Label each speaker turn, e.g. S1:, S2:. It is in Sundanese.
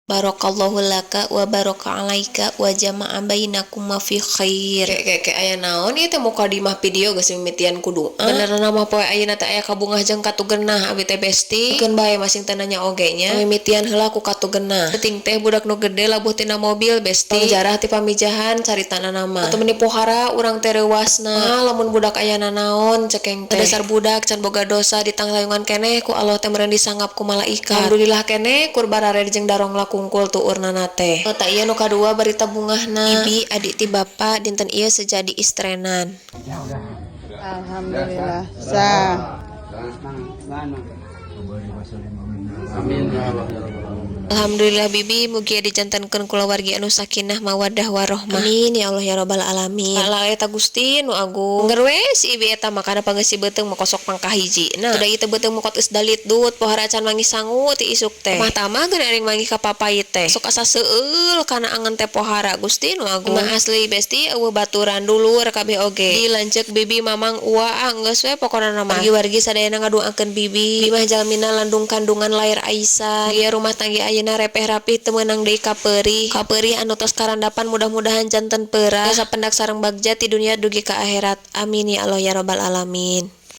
S1: Barakallahu laka wa baraka alaika wa jama'a bainakuma fi khair. Kayak aya naon ieu teh muka di mah video geus mimitian ku doa. Beneran mah poe ayeuna teh aya kabungah jeung katugenah abi teh besti. Keun bae masing teh nanya oge nya. Mimitian heula ku katugenah. Teuting teh budak nu gede labuh tina mobil besti. Jarah ti pamijahan caritana nama. Atuh meni pohara urang teh reuasna. Lamun budak ayana naon cekeng teh. Dasar budak can boga dosa di tanglayungan keneh ku Allah teh meureun disangap ku malaikat. Alhamdulillah keneh kur barare jeung darong kungkul tu urnana teh. Tak iya nu kadua barita bungahna. Bibi adik ti bapa dinten ieu sejadi istrenan.
S2: Alhamdulillah. Sah.
S3: Amin ya Allah.
S1: Alhamdulillah bibi mugia dijantankeun kulawargi anu sakinah mawaddah warohmah. Amin ya Allah ya rabbal alamin. Allah eta Gusti nu agung. Ngeur we si ibi eta makana pangeus si beuteung makosok pangkah hijina. Udah ieu teh beuteung mukot geus dalit dut pohara can mangi sangu ti isuk teh. Mah geun aring mangi ka papait teh. Sok asa seueul kana angen teh pohara Gusti nu agung. Mah asli besti eueuh baturan dulur kabeh oge. Dilanceuk bibi mamang ua geus we pokona mah. Wargi sadayana ngadoakeun bibi. Bibi mah jalmina landung kandungan lair Aisyah. Dia rumah tangga ayeuna repeh rapih teu meunang deui kapeurih anu tos karandapan mudah-mudahan janten peurah sapendak sareng bagja ti dunia dugi ka akhirat. Amin ya Allah ya rabbal alamin.